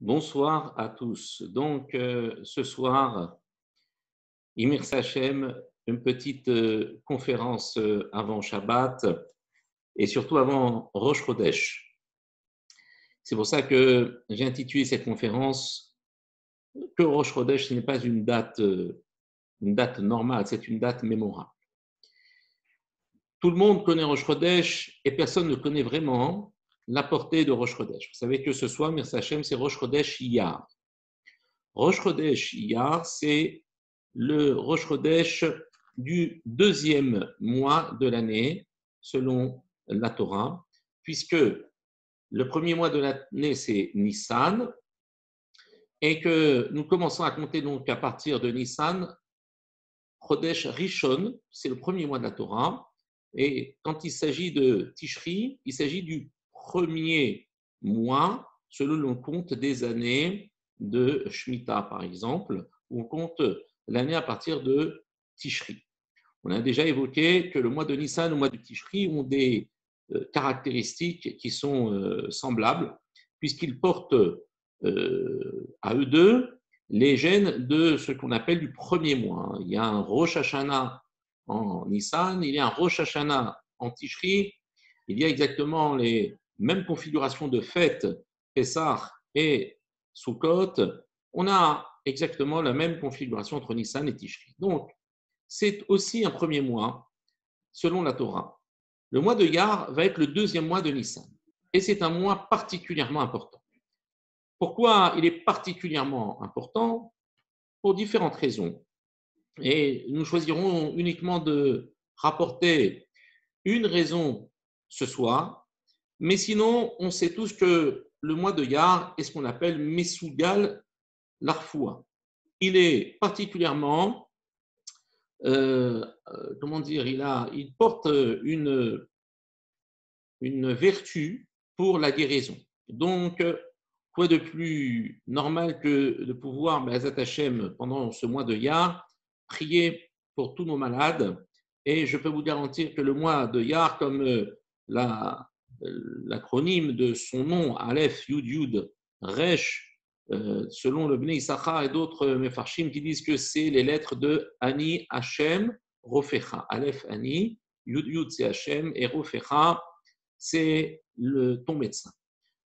Bonsoir à tous. Donc, ce soir, Imir Sachem, une petite conférence avant Shabbat et surtout avant Rosh Chodesh. C'est pour ça que j'ai intitulé cette conférence que Rosh Chodesh n'est pas une date normale, c'est une date mémorable. Tout le monde connaît Rosh Chodesh et personne ne connaît vraiment la portée de Rosh Chodesh. Vous savez que ce soir, Imir Sachem, c'est Rosh Chodesh Iyar. Rosh Chodesh Iyar, c'est le Rosh Chodesh du deuxième mois de l'année, selon la Torah, puisque le premier mois de l'année, c'est Nissan, et que nous commençons à compter donc à partir de Nissan, Chodesh Rishon, c'est le premier mois de la Torah, et quand il s'agit de Tishri, il s'agit du premier mois, selon le compte des années de Shemitah, par exemple, où on compte l'année à partir de Tishri. On a déjà évoqué que le mois de Nissan et le mois de Tishri ont des caractéristiques qui sont semblables, puisqu'ils portent à eux deux les gènes de ce qu'on appelle du premier mois. Il y a un Rosh Hashanah en Nissan, il y a un Rosh Hashanah en Tishri, il y a exactement les mêmes configurations de fêtes, Pessah et Sukkot. On a exactement la même configuration entre Nissan et Tishri. Donc, c'est aussi un premier mois, selon la Torah. Le mois de Iyar va être le deuxième mois de Nissan. Et c'est un mois particulièrement important. Pourquoi il est particulièrement important? Pour différentes raisons. Et nous choisirons uniquement de rapporter une raison ce soir. Mais sinon, on sait tous que le mois de Iyar est ce qu'on appelle Mesougal Larfoua. Il est particulièrement comment dire, il porte une vertu pour la guérison. Donc, quoi de plus normal que de pouvoir, Be'ezat Hashem, pendant ce mois de Iyar, prier pour tous nos malades. Et je peux vous garantir que le mois de Iyar, comme l'acronyme de son nom, Aleph, Yud, Yud, Resh, selon le Bnei Issachar et d'autres Mefarshim qui disent que c'est les lettres de Ani, Hashem, Rofecha. Aleph, Ani, Yud, Yud, c'est Hashem, et Rofecha, c'est ton médecin.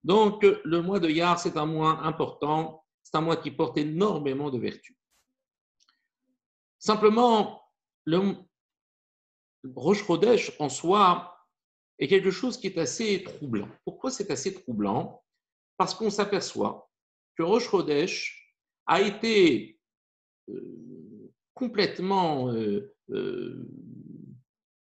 Donc, le mois de Iyar, c'est un mois important, c'est un mois qui porte énormément de vertus. Simplement, le Rosh Chodesh en soi est quelque chose qui est assez troublant. Pourquoi c'est assez troublant? Parce qu'on s'aperçoit que Rosh Chodesh a été complètement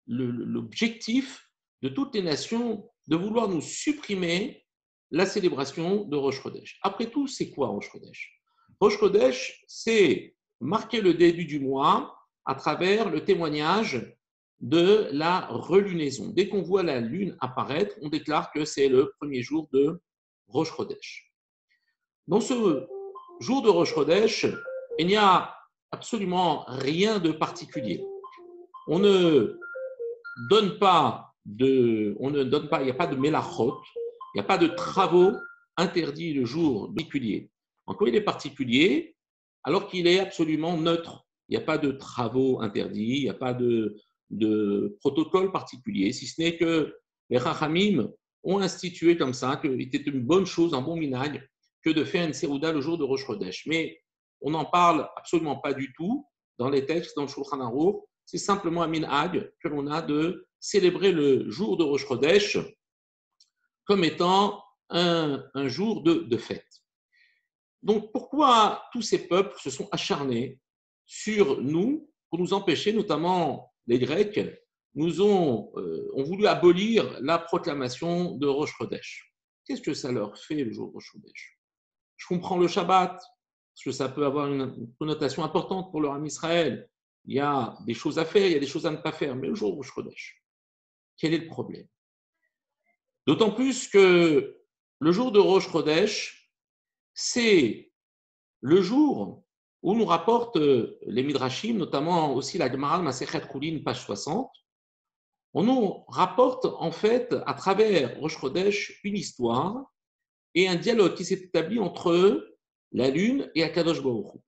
l'objectif de toutes les nations de vouloir nous supprimer la célébration de Rosh Chodesh. Après tout, c'est quoi Rosh Chodesh? Rosh Chodesh, c'est marquer le début du mois à travers le témoignage de la relunaison. Dès qu'on voit la lune apparaître, on déclare que c'est le premier jour de Rosh Chodesh. Dans ce jour de Rosh Chodesh, il n'y a absolument rien de particulier. On ne donne pas, il n'y a pas de mélachot, il n'y a pas de travaux interdits le jour particulier. En quoi il est particulier? Alors qu'il est absolument neutre. Il n'y a pas de travaux interdits, il n'y a pas de protocole particulier, si ce n'est que les Chachamim ont institué comme ça qu'il était une bonne chose, un bon minhag, que de faire une sérouda le jour de Rosh Chodesh. Mais on n'en parle absolument pas du tout dans les textes, dans le Shulchan Aruch. C'est simplement un minhag que l'on a de célébrer le jour de Rosh Chodesh comme étant un jour de fête. Donc, pourquoi tous ces peuples se sont acharnés sur nous pour nous empêcher, notamment les Grecs, ont voulu abolir la proclamation de Rosh Chodesh? Qu'est-ce que ça leur fait le jour de Rosh Chodesh? Je comprends le Shabbat, parce que ça peut avoir une connotation importante pour le Ham Israël. Il y a des choses à faire, il y a des choses à ne pas faire, mais le jour de Rosh Chodesh, quel est le problème? D'autant plus que le jour de Rosh Chodesh, c'est le jour où nous rapportent les Midrashim, notamment aussi la Gemara, Masechet Choulin, page 60. On nous rapporte en fait à travers Rosh Chodesh une histoire, et un dialogue qui s'est établi entre la lune et Akadosh Baruch Hu.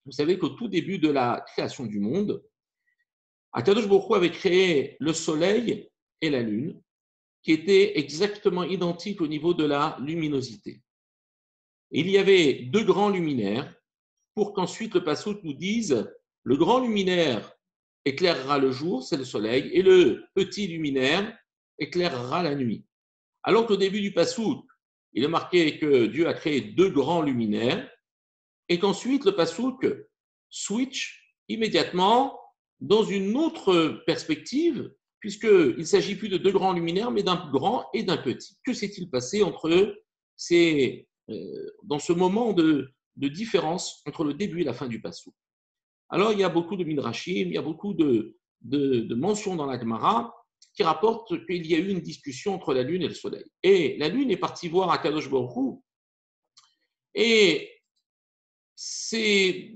Vous savez qu'au tout début de la création du monde, Akadosh Baruch Hu avait créé le soleil et la lune, qui étaient exactement identiques au niveau de la luminosité. Il y avait deux grands luminaires pour qu'ensuite le Passouk nous dise le grand luminaire éclairera le jour, c'est le soleil, et le petit luminaire éclairera la nuit. Alors qu'au début du Passouk, il est marqué que Dieu a créé deux grands luminaires et qu'ensuite le Passouk switch immédiatement dans une autre perspective, puisqu'il ne s'agit plus de deux grands luminaires, mais d'un grand et d'un petit. Que s'est-il passé entre eux dans ce moment de différence entre le début et la fin du Passouk? Alors, il y a beaucoup de midrashim, il y a beaucoup de mentions dans la Gemara qui rapportent qu'il y a eu une discussion entre la lune et le soleil. Et la lune est partie voir Akadosh Baruch Hu et s'est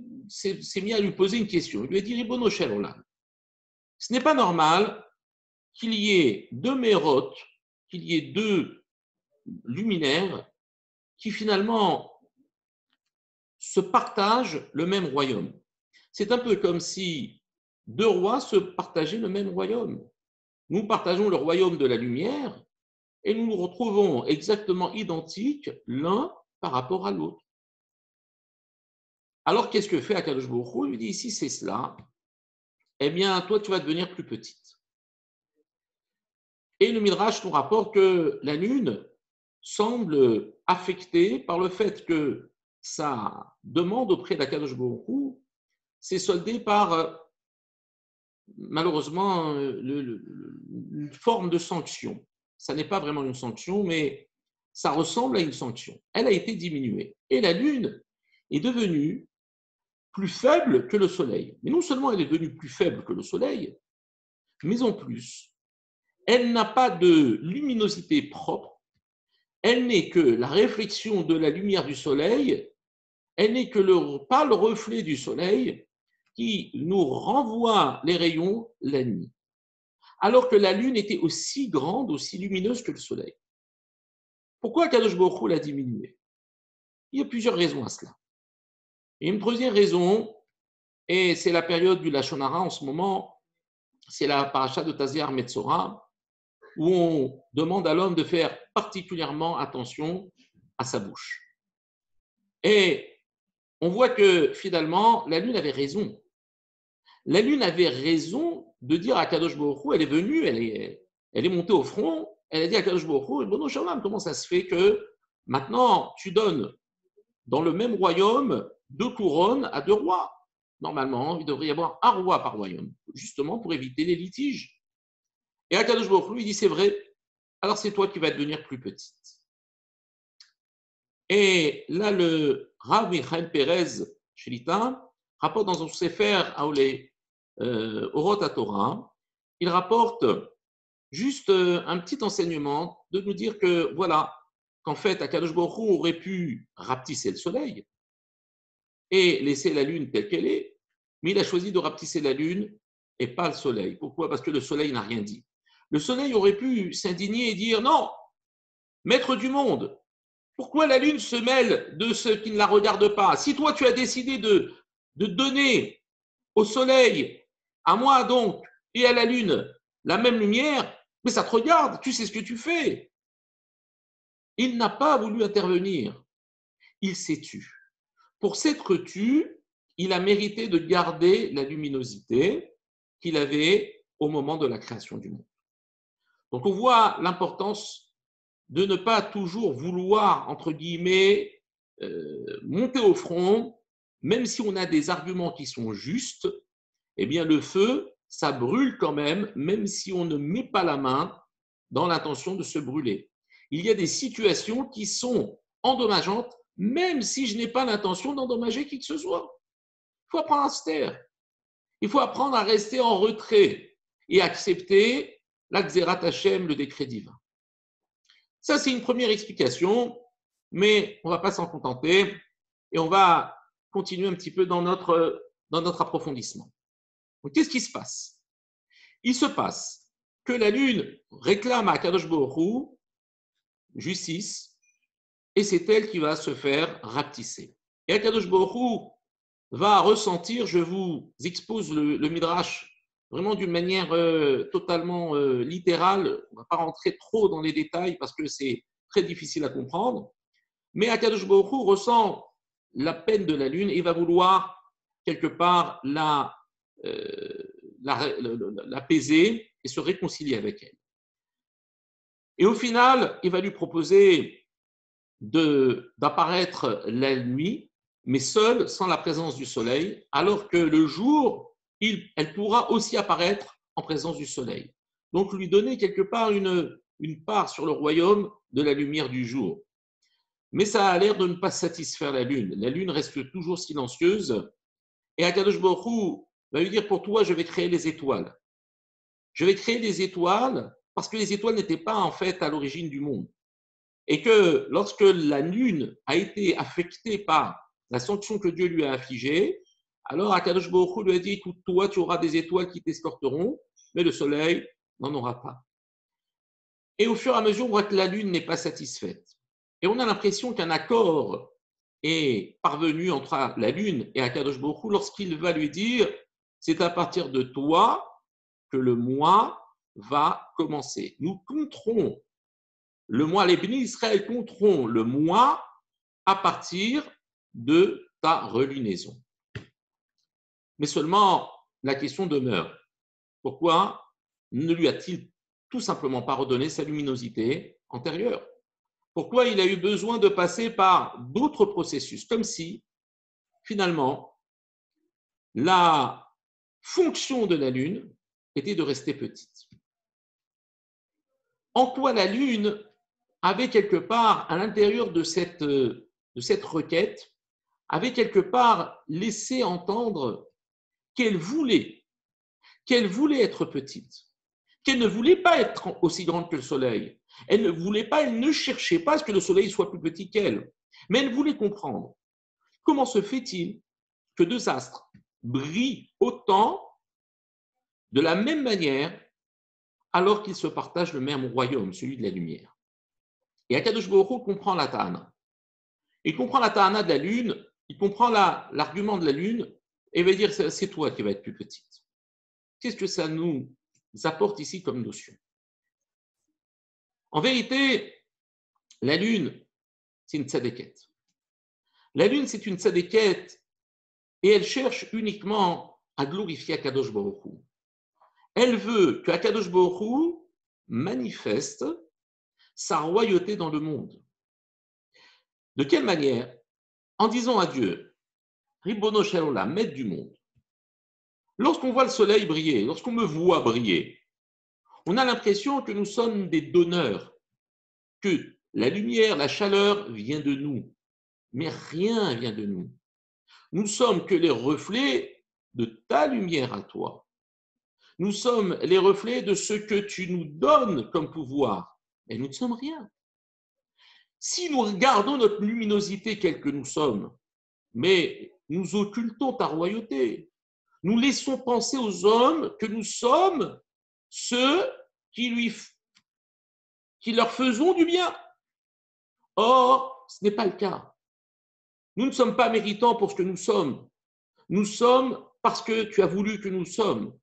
mis à lui poser une question. Il lui a dit, Ribono shel olam, ce n'est pas normal qu'il y ait deux mérotes, qu'il y ait deux luminaires qui finalement se partagent le même royaume. C'est un peu comme si deux rois se partageaient le même royaume. Nous partageons le royaume de la lumière et nous nous retrouvons exactement identiques l'un par rapport à l'autre. Alors, qu'est-ce que fait Akadosh Baruch Hu? Il lui dit, si c'est cela, eh bien, toi, tu vas devenir plus petite. Et le Midrash nous rapporte que la lune semble affectée par le fait que sa demande auprès d'Akadosh Baruch Hu s'est soldée par, malheureusement, une forme de sanction. Ça n'est pas vraiment une sanction, mais ça ressemble à une sanction. Elle a été diminuée. Et la lune est devenue plus faible que le soleil. Mais non seulement elle est devenue plus faible que le soleil, mais en plus, elle n'a pas de luminosité propre, elle n'est que la réflexion de la lumière du soleil, elle n'est que pas le reflet du soleil qui nous renvoie les rayons la nuit. Alors que la lune était aussi grande, aussi lumineuse que le soleil. Pourquoi Kadosh Baruch Hu l'a diminuée? Il y a plusieurs raisons à cela. Et une première raison, et c'est la période du Lashon Hara en ce moment, c'est la paracha de Taziar Metzora, où on demande à l'homme de faire particulièrement attention à sa bouche. Et on voit que finalement, la lune avait raison. La lune avait raison de dire à Kadosh Baruch Hu, elle est venue, elle est montée au front, elle a dit à Kadosh Baruch Hu, Bono Shalom, comment ça se fait que maintenant tu donnes dans le même royaume deux couronnes à deux rois? Normalement, il devrait y avoir un roi par royaume, justement pour éviter les litiges. Et Akadosh Baruch Hu, il dit, c'est vrai, alors c'est toi qui vas devenir plus petite. Et là, le Rav Michael Pérez Shlita rapporte dans son Sefer Aolé Orot HaTorah, il rapporte juste un petit enseignement de nous dire que voilà, qu'en fait, Akadosh Baruch Hu aurait pu rapetisser le soleil et laisser la lune telle qu'elle est, mais il a choisi de rapetisser la lune et pas le soleil. Pourquoi? Parce que le soleil n'a rien dit. Le soleil aurait pu s'indigner et dire non, maître du monde, pourquoi la lune se mêle de ce qui ne la regarde pas? Si toi tu as décidé de donner au soleil, à moi donc, et à la lune, la même lumière, mais ça te regarde, tu sais ce que tu fais. Il n'a pas voulu intervenir, il s'est tu. Pour s'être tu, il a mérité de garder la luminosité qu'il avait au moment de la création du monde. Donc on voit l'importance de ne pas toujours vouloir, entre guillemets, monter au front, même si on a des arguments qui sont justes, eh bien le feu, ça brûle quand même, même si on ne met pas la main dans l'intention de se brûler. Il y a des situations qui sont endommageantes, même si je n'ai pas l'intention d'endommager qui que ce soit. Il faut apprendre à se taire. Il faut apprendre à rester en retrait et accepter la Xerat Hashem, le décret divin. Ça, c'est une première explication, mais on ne va pas s'en contenter et on va continuer un petit peu dans notre approfondissement. Donc, qu'est-ce qui se passe? Il se passe que la lune réclame à Kadosh Baruch Hu justice et c'est elle qui va se faire rapetisser. Et Akadosh Baruch Hu va ressentir, je vous expose le Midrash vraiment d'une manière totalement littérale, on ne va pas rentrer trop dans les détails parce que c'est très difficile à comprendre, mais Akadosh Baruch Hu ressent la peine de la lune et va vouloir quelque part l'apaiser et se réconcilier avec elle. Et au final, il va lui proposer d'apparaître la nuit, mais seule, sans la présence du soleil, alors que le jour, elle pourra aussi apparaître en présence du soleil. Donc, lui donner quelque part une part sur le royaume de la lumière du jour. Mais ça a l'air de ne pas satisfaire la lune. La lune reste toujours silencieuse. Et Akadosh Baruch Hu va lui dire, pour toi, je vais créer les étoiles. Je vais créer des étoiles parce que les étoiles n'étaient pas en fait à l'origine du monde. Et que lorsque la lune a été affectée par la sanction que Dieu lui a affligée, alors Akadosh Baruch Hu lui a dit, écoute, toi, tu auras des étoiles qui t'escorteront, mais le soleil n'en aura pas. Et au fur et à mesure, on voit que la lune n'est pas satisfaite. Et on a l'impression qu'un accord est parvenu entre la lune et Akadosh Baruch Hu lorsqu'il va lui dire, c'est à partir de toi que le mois va commencer. Nous compterons le mois, les bénis Israël compteront le mois à partir de ta relunaison. Mais seulement la question demeure. Pourquoi ne lui a-t-il tout simplement pas redonné sa luminosité antérieure? Pourquoi il a eu besoin de passer par d'autres processus, comme si, finalement, la fonction de la Lune était de rester petite? En quoi la Lune avait quelque part, à l'intérieur de cette requête, avait quelque part laissé entendre qu'elle voulait être petite, qu'elle ne voulait pas être aussi grande que le soleil. Elle ne voulait pas, elle ne cherchait pas à ce que le soleil soit plus petit qu'elle, mais elle voulait comprendre comment se fait-il que deux astres brillent autant de la même manière alors qu'ils se partagent le même royaume, celui de la lumière. Et Akadosh Baruch Hu comprend la Ta'ana. Il comprend la Ta'ana de la lune, il comprend l'argument de la lune et va dire c'est toi qui vas être plus petite. Qu'est-ce que ça nous apporte ici comme notion? En vérité, la lune, c'est une tzadékette. La lune, c'est une tzadékette et elle cherche uniquement à glorifier Akadosh Baruch Hu. Elle veut que Akadosh Baruch Hu manifeste sa royauté dans le monde. De quelle manière? En disant à Dieu, Ribono Shel Olam, maître du monde, lorsqu'on voit le soleil briller, lorsqu'on me voit briller, on a l'impression que nous sommes des donneurs, que la lumière, la chaleur vient de nous, mais rien vient de nous. Nous sommes que les reflets de ta lumière à toi. Nous sommes les reflets de ce que tu nous donnes comme pouvoir, mais nous ne sommes rien. Si nous regardons notre luminosité telle que nous sommes, mais nous occultons ta royauté, nous laissons penser aux hommes que nous sommes ceux qui leur faisons du bien. Or, ce n'est pas le cas. Nous ne sommes pas méritants pour ce que nous sommes. Nous sommes parce que tu as voulu que nous sommes.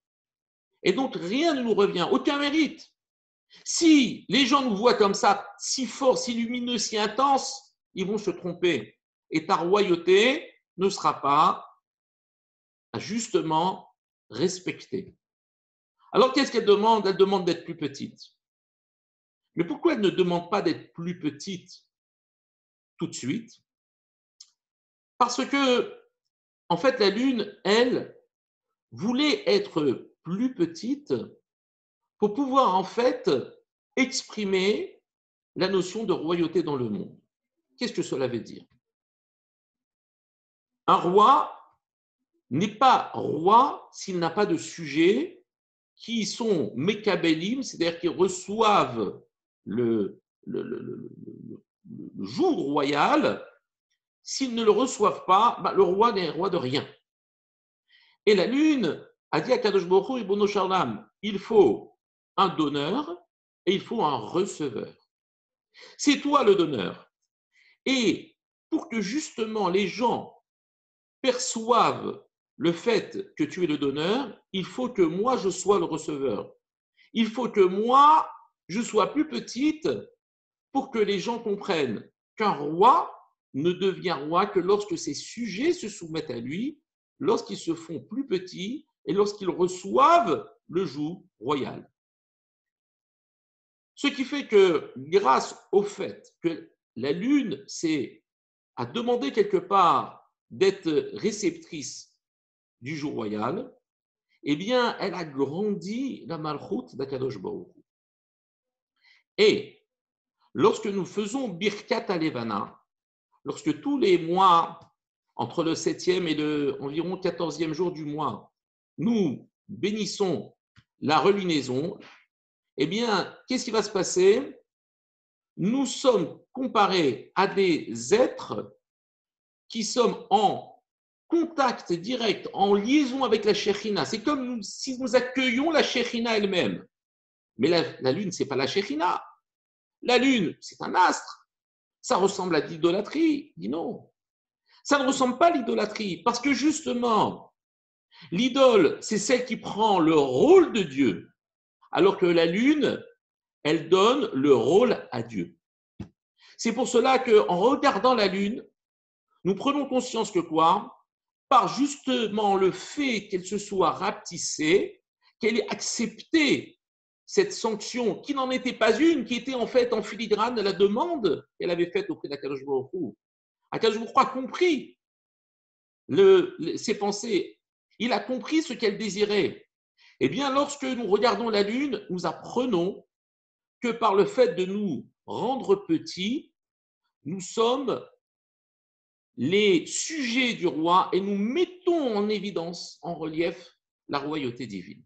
Et donc, rien ne nous revient, aucun mérite. Si les gens nous voient comme ça, si forts, si lumineux, si intenses, ils vont se tromper. Et ta royauté ne sera pas justement respectée. Alors, qu'est-ce qu'elle demande? Elle demande d'être plus petite. Mais pourquoi elle ne demande pas d'être plus petite tout de suite? Parce que, en fait, la Lune, elle, voulait être plus petite pour pouvoir, en fait, exprimer la notion de royauté dans le monde. Qu'est-ce que cela veut dire? Un roi n'est pas roi s'il n'a pas de sujets qui sont mekabelim, c'est-à-dire qui reçoivent le joug royal. S'ils ne le reçoivent pas, le roi n'est roi de rien. Et la lune a dit à Kadosh Baruch Hu, Ribono Shel Olam, il faut un donneur et il faut un receveur. C'est toi le donneur. Et pour que justement les gens perçoivent le fait que tu es le donneur, il faut que moi, je sois le receveur. Il faut que moi, je sois plus petite pour que les gens comprennent qu'un roi ne devient roi que lorsque ses sujets se soumettent à lui, lorsqu'ils se font plus petits et lorsqu'ils reçoivent le joug royal. Ce qui fait que grâce au fait que la lune a demandé quelque part d'être réceptrice du jour royal, eh bien, elle a grandi la malchoute d'Akadosh Baruch Hu. Et lorsque nous faisons Birkat Alevana, lorsque tous les mois, entre le 7e et le environ 14e jour du mois, nous bénissons la relunaison, eh bien, qu'est-ce qui va se passer? Nous sommes comparés à des êtres qui sommes en contact direct, en liaison avec la Shekhinah. C'est comme si nous accueillions la Shekhinah elle-même. Mais la lune, ce n'est pas la Shekhinah. La lune, c'est un astre. Ça ressemble à de l'idolâtrie. Dis non. Ça ne ressemble pas à l'idolâtrie, parce que justement, l'idole, c'est celle qui prend le rôle de Dieu, alors que la lune, elle donne le rôle à Dieu. C'est pour cela qu'en regardant la lune, nous prenons conscience que quoi? Par justement le fait qu'elle se soit rapetissée, qu'elle ait accepté cette sanction qui n'en était pas une, qui était en fait en filigrane de la demande qu'elle avait faite auprès d'Akadosh Baruch Hu. Akadosh Baruch Hu a compris ses pensées, il a compris ce qu'elle désirait. Eh bien, lorsque nous regardons la lune, nous apprenons que par le fait de nous rendre petits, nous sommes les sujets du roi et nous mettons en évidence, en relief, la royauté divine.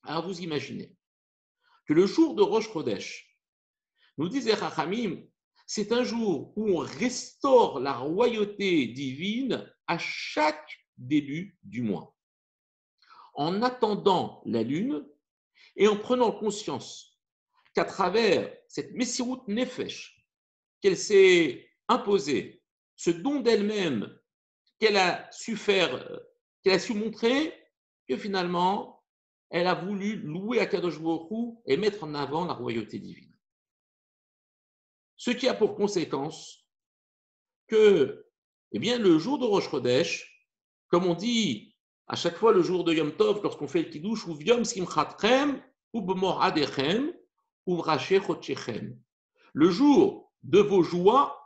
Alors vous imaginez que le jour de Rosh Chodesh, nous disait Chachamim, c'est un jour où on restaure la royauté divine à chaque début du mois. En attendant la lune et en prenant conscience qu'à travers cette Messirut Nefesh qu'elle s'est imposée, ce don d'elle-même qu'elle a su faire, qu'elle a su montrer, que finalement, elle a voulu louer Akadosh Baruch Hu et mettre en avant la royauté divine. Ce qui a pour conséquence que, eh bien, le jour de Rosh Chodesh, comme on dit à chaque fois le jour de Yom Tov, lorsqu'on fait le Kiddush, ou Yom Simchatchem, ou B'moradechem, ou Vraché Chotchechem. Le jour de vos joies,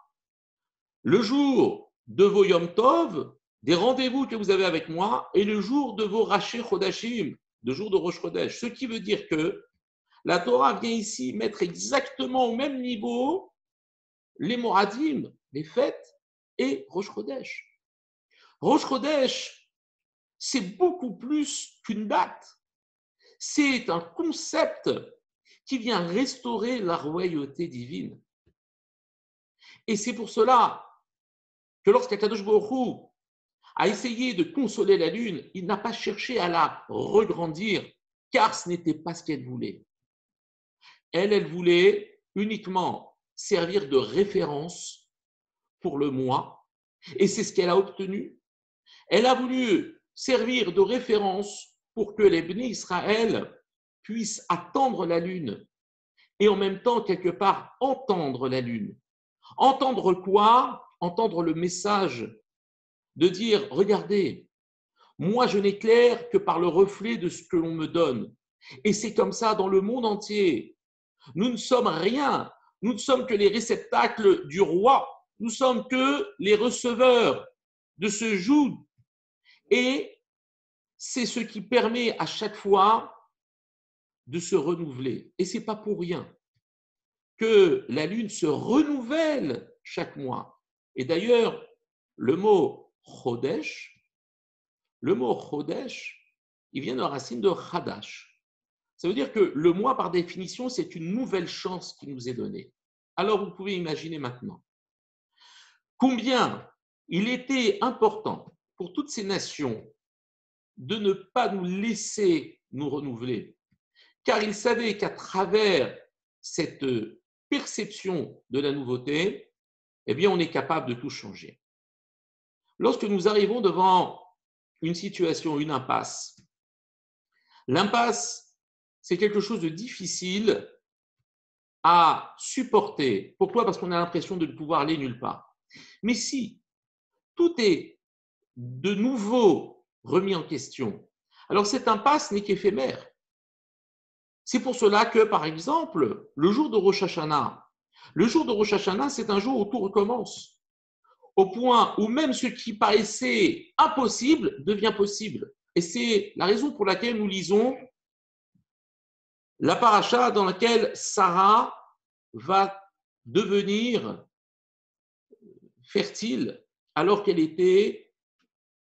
le jour de vos Yom Tov, des rendez-vous que vous avez avec moi, et le jour de vos Raché Chodashim, le jour de Rosh Chodesh. Ce qui veut dire que la Torah vient ici mettre exactement au même niveau les Moradim, les fêtes, et Rosh Chodesh. Rosh Chodesh, c'est beaucoup plus qu'une date. C'est un concept qui vient restaurer la royauté divine. Et c'est pour cela que lorsqu'Akadosh Baruch Hu a essayé de consoler la lune, il n'a pas cherché à la regrandir, car ce n'était pas ce qu'elle voulait. Elle voulait uniquement servir de référence pour le mois, et c'est ce qu'elle a obtenu. Elle a voulu servir de référence pour que les Bnei Israël puissent attendre la lune et en même temps, quelque part, entendre la lune. Entendre quoi? Entendre le message de dire, regardez, moi je n'éclaire que par le reflet de ce que l'on me donne. Et c'est comme ça dans le monde entier. Nous ne sommes rien, nous ne sommes que les réceptacles du roi, nous sommes que les receveurs de ce joug. Et c'est ce qui permet à chaque fois de se renouveler. Et ce n'est pas pour rien que la lune se renouvelle chaque mois. Et d'ailleurs, le mot Chodesh, il vient de la racine de Chadash. Ça veut dire que le mois, par définition, c'est une nouvelle chance qui nous est donnée. Alors, vous pouvez imaginer maintenant combien il était important pour toutes ces nations de ne pas nous laisser nous renouveler, car ils savaient qu'à travers cette perception de la nouveauté, eh bien, on est capable de tout changer. Lorsque nous arrivons devant une situation, une impasse, l'impasse, c'est quelque chose de difficile à supporter. Pourquoi? Parce qu'on a l'impression de ne pouvoir aller nulle part. Mais si tout est de nouveau remis en question, alors cette impasse n'est qu'éphémère. C'est pour cela que, par exemple, le jour de Rosh Hashanah, c'est un jour où tout recommence, au point où même ce qui paraissait impossible devient possible. Et c'est la raison pour laquelle nous lisons la paracha dans laquelle Sarah va devenir fertile alors qu'elle était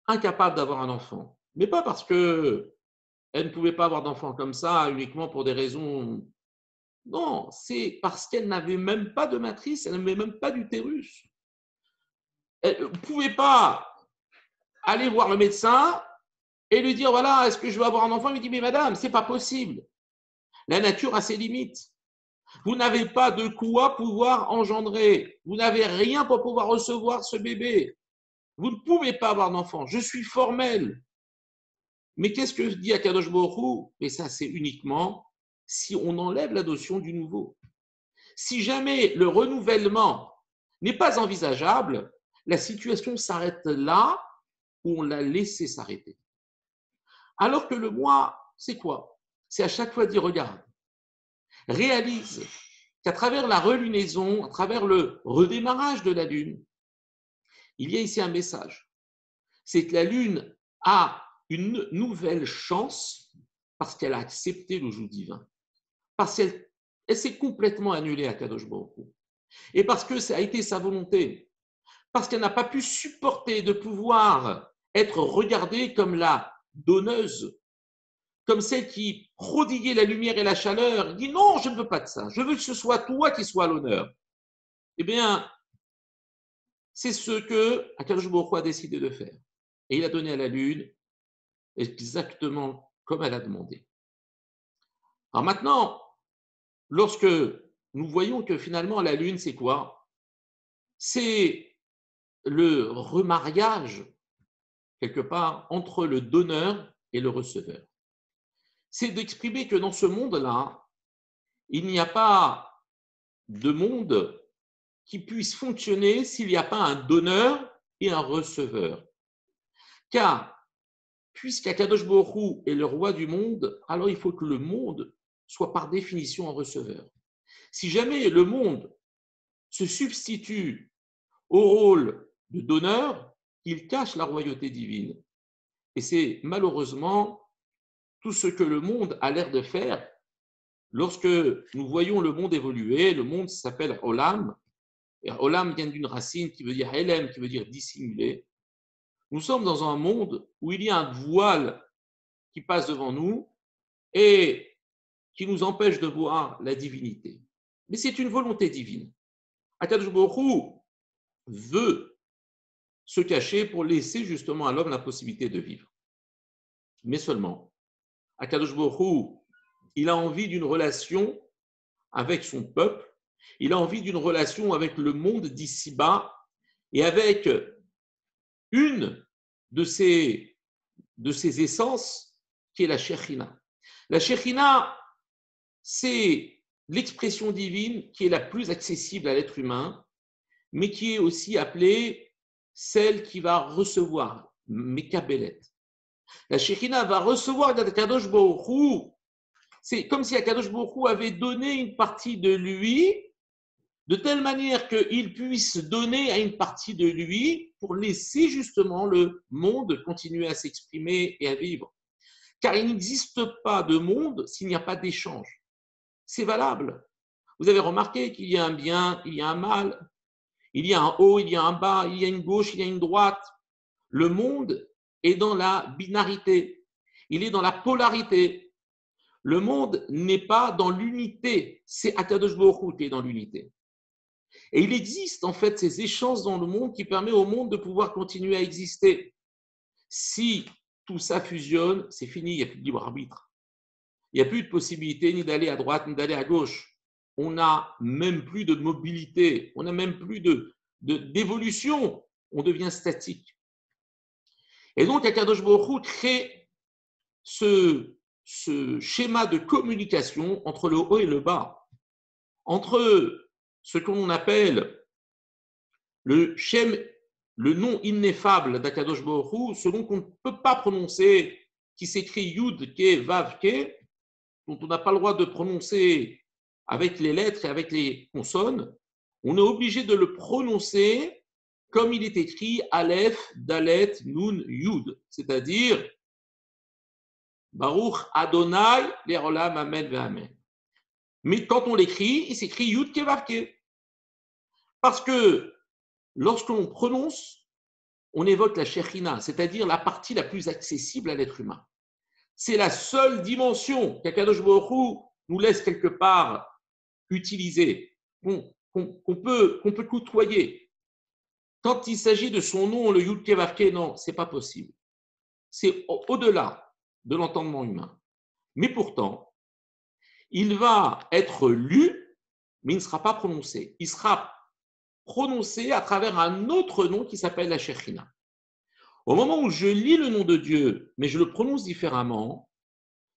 incapable d'avoir un enfant. Mais pas parce qu'elle ne pouvait pas avoir d'enfant comme ça, uniquement pour des raisons. Non, c'est parce qu'elle n'avait même pas de matrice, elle n'avait même pas d'utérus. Elle ne pouvait pas aller voir le médecin et lui dire voilà, est-ce que je veux avoir un enfant? Il lui dit mais madame, c'est pas possible. La nature a ses limites. Vous n'avez pas de quoi pouvoir engendrer. Vous n'avez rien pour pouvoir recevoir ce bébé. Vous ne pouvez pas avoir d'enfant. Je suis formel. Mais qu'est-ce que dit Akadosh Baruch Hu? Et ça, c'est uniquement si on enlève la notion du nouveau. Si jamais le renouvellement n'est pas envisageable, la situation s'arrête là où on l'a laissé s'arrêter. Alors que le moi, c'est quoi? C'est à chaque fois dire, regarde, réalise qu'à travers la relunaison, à travers le redémarrage de la Lune, il y a ici un message. C'est que la Lune a une nouvelle chance parce qu'elle a accepté le joug divin, parce qu'elle s'est complètement annulée à Kadosh Baruch Hu. Et parce que ça a été sa volonté, parce qu'elle n'a pas pu supporter de pouvoir être regardée comme la donneuse, comme celle qui prodiguait la lumière et la chaleur. Il dit non, je ne veux pas de ça, je veux que ce soit toi qui sois à l'honneur. Eh bien, c'est ce que Akadosh Baruch Hu a décidé de faire. Et il a donné à la Lune exactement comme elle a demandé. Alors maintenant, lorsque nous voyons que finalement la Lune, c'est quoi? C'est le remariage, quelque part, entre le donneur et le receveur. C'est d'exprimer que dans ce monde-là, il n'y a pas de monde qui puisse fonctionner s'il n'y a pas un donneur et un receveur. Car, puisqu'Akadosh Baruch Hu est le roi du monde, alors il faut que le monde soit par définition un receveur. Si jamais le monde se substitue au rôle de donneur, il cache la royauté divine. Et c'est malheureusement tout ce que le monde a l'air de faire. Lorsque nous voyons le monde évoluer, le monde s'appelle Olam, et Olam vient d'une racine qui veut dire Elem, qui veut dire dissimuler. Nous sommes dans un monde où il y a un voile qui passe devant nous et qui nous empêche de voir la divinité. Mais c'est une volonté divine. Akadosh Baruch Hu veut se cacher pour laisser justement à l'homme la possibilité de vivre. Mais seulement, Akadosh Baruch Hu, il a envie d'une relation avec son peuple, il a envie d'une relation avec le monde d'ici-bas et avec une de ses essences qui est la Shekhinah. La Shekhinah, c'est l'expression divine qui est la plus accessible à l'être humain, mais qui est aussi appelée celle qui va recevoir, Mekabelet. La Shekhinah va recevoir d'Akadosh Baruch Hu. C'est comme si Akadosh Baruch Hu avait donné une partie de lui, de telle manière qu'il puisse donner à une partie de lui pour laisser justement le monde continuer à s'exprimer et à vivre. Car il n'existe pas de monde s'il n'y a pas d'échange. C'est valable. Vous avez remarqué qu'il y a un bien, il y a un mal, il y a un haut, il y a un bas, il y a une gauche, il y a une droite. Le monde est dans la binarité, il est dans la polarité. Le monde n'est pas dans l'unité, c'est Akadosh Baruch Hu qui est dans l'unité. Et il existe en fait ces échanges dans le monde qui permettent au monde de pouvoir continuer à exister. Si tout ça fusionne, c'est fini, il n'y a plus de libre arbitre. Il n'y a plus de possibilité ni d'aller à droite ni d'aller à gauche. On n'a même plus de mobilité, on n'a même plus d'évolution, on devient statique. Et donc, Akadosh Baruch Hu crée ce schéma de communication entre le haut et le bas, entre ce qu'on appelle le Shem, le nom ineffable d'Akadosh Baruch Hu, selon qu'on ne peut pas prononcer, qui s'écrit Yud, Ke, Vav, Ke, dont on n'a pas le droit de prononcer avec les lettres et avec les consonnes, on est obligé de le prononcer comme il est écrit Aleph, Dalet, Nun, Yud, c'est-à-dire Baruch Adonai, Le'olam, Amen, Ve'amen. Mais quand on l'écrit, il s'écrit Yud, Ke, Vav, Ke. Parce que lorsque l'on prononce, on évoque la Shekhinah, c'est-à-dire la partie la plus accessible à l'être humain. C'est la seule dimension qu'Akadosh Baruch Hu nous laisse quelque part utiliser, qu'on peut côtoyer. Quand il s'agit de son nom, le Yud Ke Vav Ke, non, ce n'est pas possible. C'est au-delà de l'entendement humain. Mais pourtant, il va être lu, mais il ne sera pas prononcé. Il sera prononcé à travers un autre nom qui s'appelle la Shekhinah. Au moment où je lis le nom de Dieu, mais je le prononce différemment,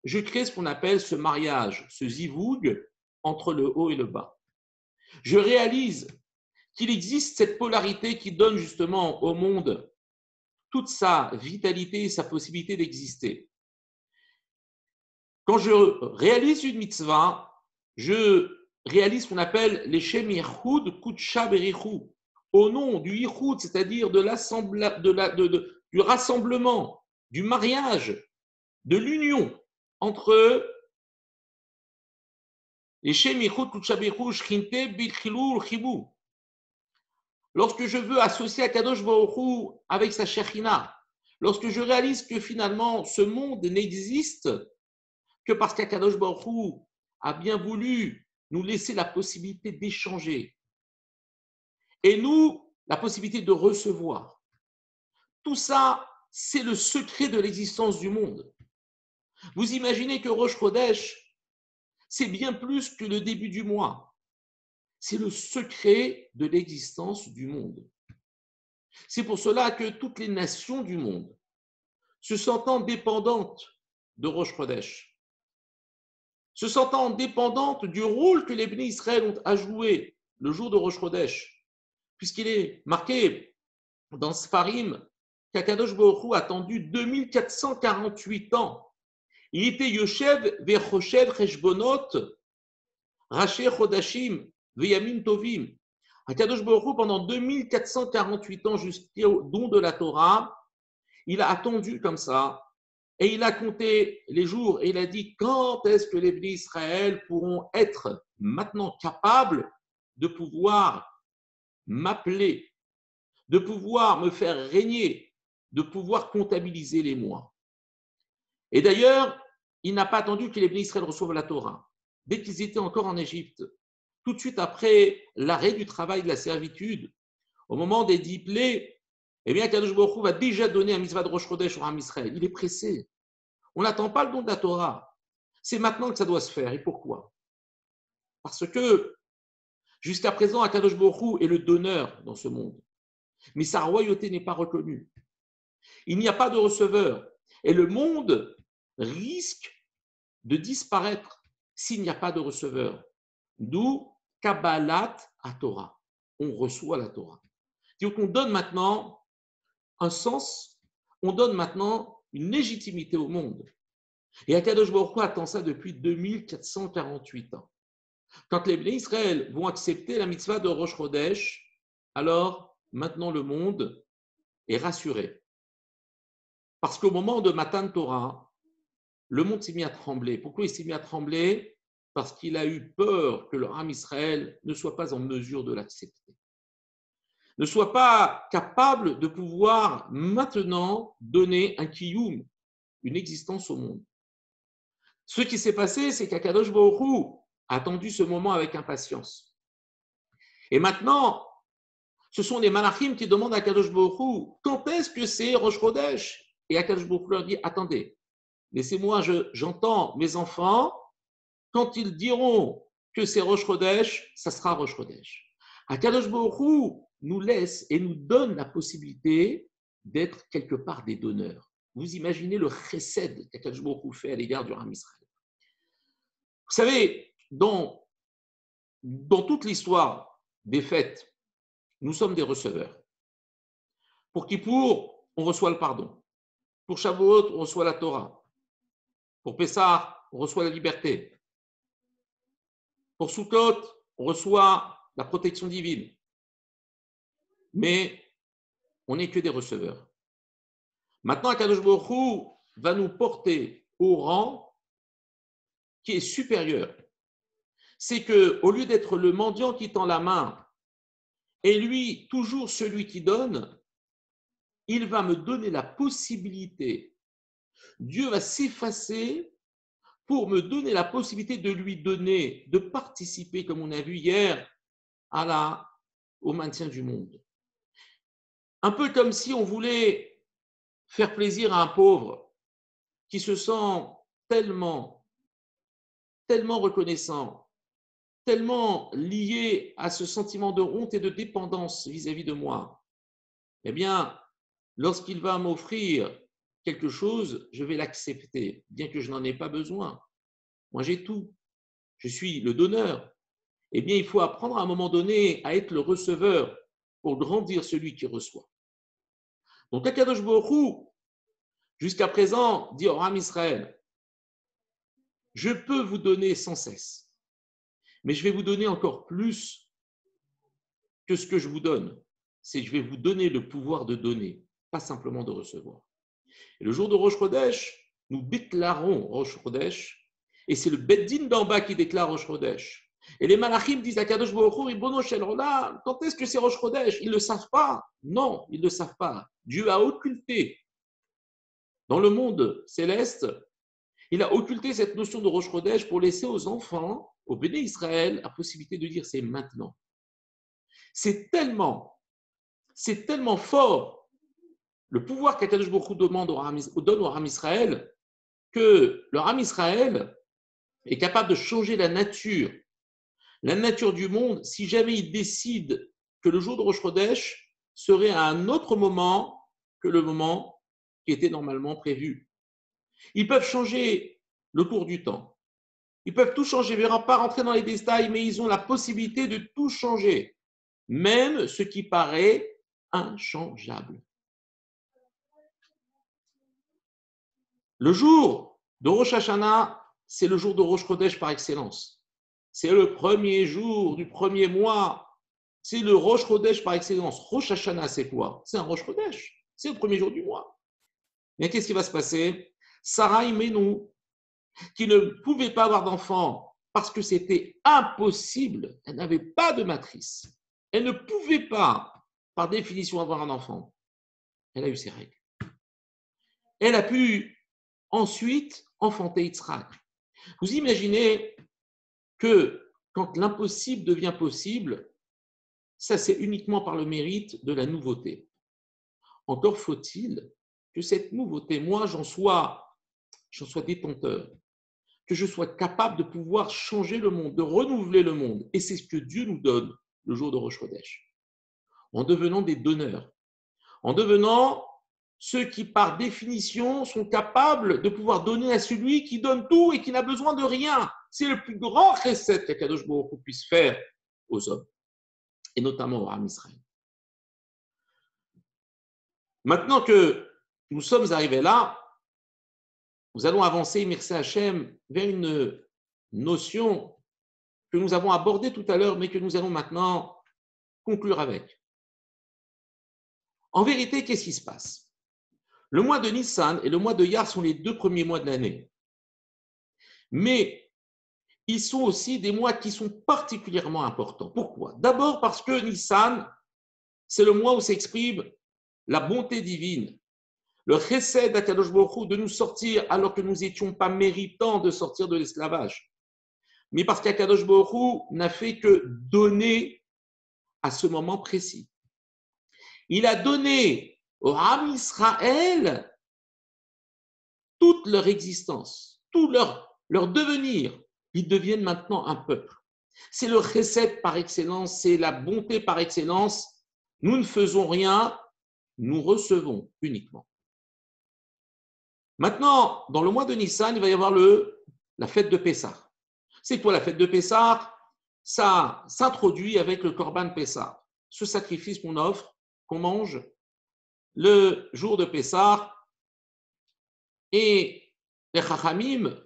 je crée ce qu'on appelle ce mariage, ce zivoug entre le haut et le bas. Je réalise qu'il existe cette polarité qui donne justement au monde toute sa vitalité et sa possibilité d'exister. Quand je réalise une mitzvah, je réalise ce qu'on appelle les Shem Yichud Kudsha Berichu, au nom du Yichud, c'est-à-dire du rassemblement, du mariage, de l'union entre les Shem Yichud Kudsha Berichu, Shchinte Bilchilul Chibu. Lorsque je veux associer Akadosh Baruch Hu avec sa Shekhinah, lorsque je réalise que finalement ce monde n'existe que parce qu'Akadosh Baruch Hu a bien voulu nous laisser la possibilité d'échanger et nous, la possibilité de recevoir. Tout ça, c'est le secret de l'existence du monde. Vous imaginez que Rosh Chodesh, c'est bien plus que le début du mois. C'est le secret de l'existence du monde. C'est pour cela que toutes les nations du monde, se sentant dépendantes de Rosh Chodesh, se sentant dépendantes du rôle que les Bnei Israël ont à jouer le jour de Rosh Chodesh, puisqu'il est marqué dans Sfarim qu'Akadosh Baruch Hu a attendu 2448 ans. Il était Yoshev Vechoshev Cheshbonot Raché Chodashim Veyamin Tovim. Akadosh Baruch Hu, pendant 2448 ans jusqu'au don de la Torah, il a attendu comme ça et il a compté les jours et il a dit quand est-ce que les Bnei Israël pourront être maintenant capables de pouvoir m'appeler, de pouvoir me faire régner, de pouvoir comptabiliser les mois. Et d'ailleurs, il n'a pas attendu que les Bnei Israël reçoivent la Torah. Dès qu'ils étaient encore en Égypte, tout de suite après l'arrêt du travail de la servitude, au moment des 10 plaies, eh bien, Kadosh Baruch Hu va déjà donner un mitzvah de Rosh Chodesh au Ham Israël. Il est pressé. On n'attend pas le don de la Torah. C'est maintenant que ça doit se faire. Et pourquoi? Parce que jusqu'à présent, Kadosh Baruch Hu est le donneur dans ce monde. Mais sa royauté n'est pas reconnue. Il n'y a pas de receveur. Et le monde risque de disparaître s'il n'y a pas de receveur. D'où Kabbalat à Torah. On reçoit la Torah. Donc on donne maintenant un sens, on donne maintenant une légitimité au monde. Et Akadosh Baruch Hu attend ça depuis 2448 ans. Quand les Bnei Israël vont accepter la mitzvah de Rosh Chodesh, alors maintenant le monde est rassuré. Parce qu'au moment de Matan Torah, le monde s'est mis à trembler. Pourquoi il s'est mis à trembler? Parce qu'il a eu peur que le Ham Israël ne soit pas en mesure de l'accepter. Ne soit pas capable de pouvoir maintenant donner un kiyum, une existence au monde. Ce qui s'est passé, c'est qu'Akadosh Baruch Hu a attendu ce moment avec impatience. Et maintenant, ce sont les malachim qui demandent à Akadosh Baruch Hu quand est-ce que c'est Rosh Chodesh? Et Akadosh Baruch Hu leur dit attendez, laissez-moi, j'entends mes enfants, quand ils diront que c'est Rosh Chodesh, ça sera Rosh Chodesh. Akadosh Baruch Hu nous laisse et nous donne la possibilité d'être quelque part des donneurs. Vous imaginez le chesed qu'Akadosh Baruch Hu fait à l'égard du Ham Israël. Vous savez, dans toute l'histoire des fêtes, nous sommes des receveurs. Pour Kippour, on reçoit le pardon. Pour Shavuot, on reçoit la Torah. Pour Pessah, on reçoit la liberté. Pour Sukkot, on reçoit la protection divine. Mais on n'est que des receveurs. Maintenant, Akadosh Baruch Hu va nous porter au rang qui est supérieur. C'est qu'au lieu d'être le mendiant qui tend la main et lui, toujours celui qui donne, il va me donner la possibilité. Dieu va s'effacer pour me donner la possibilité de lui donner, de participer, comme on a vu hier, au maintien du monde. Un peu comme si on voulait faire plaisir à un pauvre qui se sent tellement reconnaissant, tellement lié à ce sentiment de honte et de dépendance vis-à-vis de moi. Eh bien, lorsqu'il va m'offrir quelque chose, je vais l'accepter, bien que je n'en ai pas besoin. Moi, j'ai tout. Je suis le donneur. Eh bien, il faut apprendre à un moment donné à être le receveur pour grandir celui qui reçoit. Donc, Akadosh Baruch Hu, jusqu'à présent, dit au Ham Israël, je peux vous donner sans cesse, mais je vais vous donner encore plus que ce que je vous donne. C'est je vais vous donner le pouvoir de donner, pas simplement de recevoir. Et le jour de Rosh Chodesh, nous déclarons Rosh Chodesh, et c'est le Beddin d'en bas qui déclare Rosh Chodesh. Et les Malachim disent à Kadosh Baruch Hu, Ribono Shel Olam, quand est-ce que c'est Rosh Chodesh? Ils ne le savent pas. Non, ils ne le savent pas. Dieu a occulté dans le monde céleste, il a occulté cette notion de Rosh Chodesh pour laisser aux enfants, au Béné Israël, la possibilité de dire c'est maintenant. C'est tellement fort le pouvoir qu'Akadosh Baruch Hu donne au Ham Israël que le Ham Israël est capable de changer la nature du monde si jamais il décide que le jour de Rosh Chodesh serait à un autre moment que le moment qui était normalement prévu. Ils peuvent changer le cours du temps. Ils peuvent tout changer. Je ne vais pas rentrer dans les détails, mais ils ont la possibilité de tout changer, même ce qui paraît inchangeable. Le jour de Rosh Hashanah, c'est le jour de Rosh Chodesh par excellence. C'est le premier jour du premier mois. C'est le Rosh Chodesh par excellence. Rosh Hashanah, c'est quoi? C'est un Rosh Chodesh. C'est le premier jour du mois. Mais qu'est-ce qui va se passer? Sarah Imenou, qui ne pouvait pas avoir d'enfant parce que c'était impossible, elle n'avait pas de matrice. Elle ne pouvait pas, par définition, avoir un enfant. Elle a eu ses règles. Elle a pu ensuite enfanter Yitzhak. Vous imaginez que quand l'impossible devient possible, ça c'est uniquement par le mérite de la nouveauté. Encore faut-il que cette nouveauté, moi j'en sois détenteur, que je sois capable de pouvoir changer le monde, de renouveler le monde. Et c'est ce que Dieu nous donne le jour de Rosh Chodesh. En devenant des donneurs, en devenant ceux qui, par définition, sont capables de pouvoir donner à celui qui donne tout et qui n'a besoin de rien. C'est le plus grand chesed qu'Akadosh Baruch Hu puisse faire aux hommes, et notamment au Ham Israël. Maintenant que nous sommes arrivés là, nous allons avancer, merci Hachem, vers une notion que nous avons abordée tout à l'heure, mais que nous allons maintenant conclure avec. En vérité, qu'est-ce qui se passe? Le mois de Nissan et le mois de Iyar sont les 2 premiers mois de l'année. Mais ils sont aussi des mois qui sont particulièrement importants. Pourquoi? D'abord parce que Nissan, c'est le mois où s'exprime la bonté divine, le chesed d'Akadosh Baruch Hu de nous sortir alors que nous n'étions pas méritants de sortir de l'esclavage. Mais parce qu'Akadosh Baruch Hu n'a fait que donner à ce moment précis. Il a donné au Ham Israël toute leur existence, tout leur devenir. Ils deviennent maintenant un peuple. C'est le chesed par excellence, c'est la bonté par excellence Nous ne faisons rien, nous recevons uniquement. Maintenant, dans le mois de Nissan, il va y avoir la fête de Pessah. C'est quoi la fête de Pessah? Ça s'introduit avec le Korban Pessah, ce sacrifice qu'on offre, qu'on mange le jour de Pessah. Et les Chachamim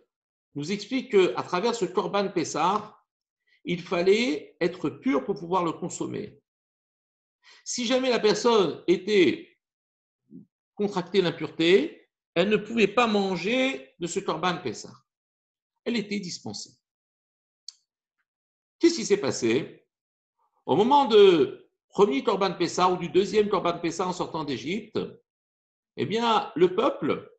nous expliquent qu'à travers ce Korban Pessah, il fallait être pur pour pouvoir le consommer. Si jamais la personne était contractée l'impureté, elle ne pouvait pas manger de ce Korban Pessah. Elle était dispensée. Qu'est-ce qui s'est passé? Au moment du premier Korban Pessah ou du deuxième Korban Pessah en sortant d'Égypte, eh bien, le peuple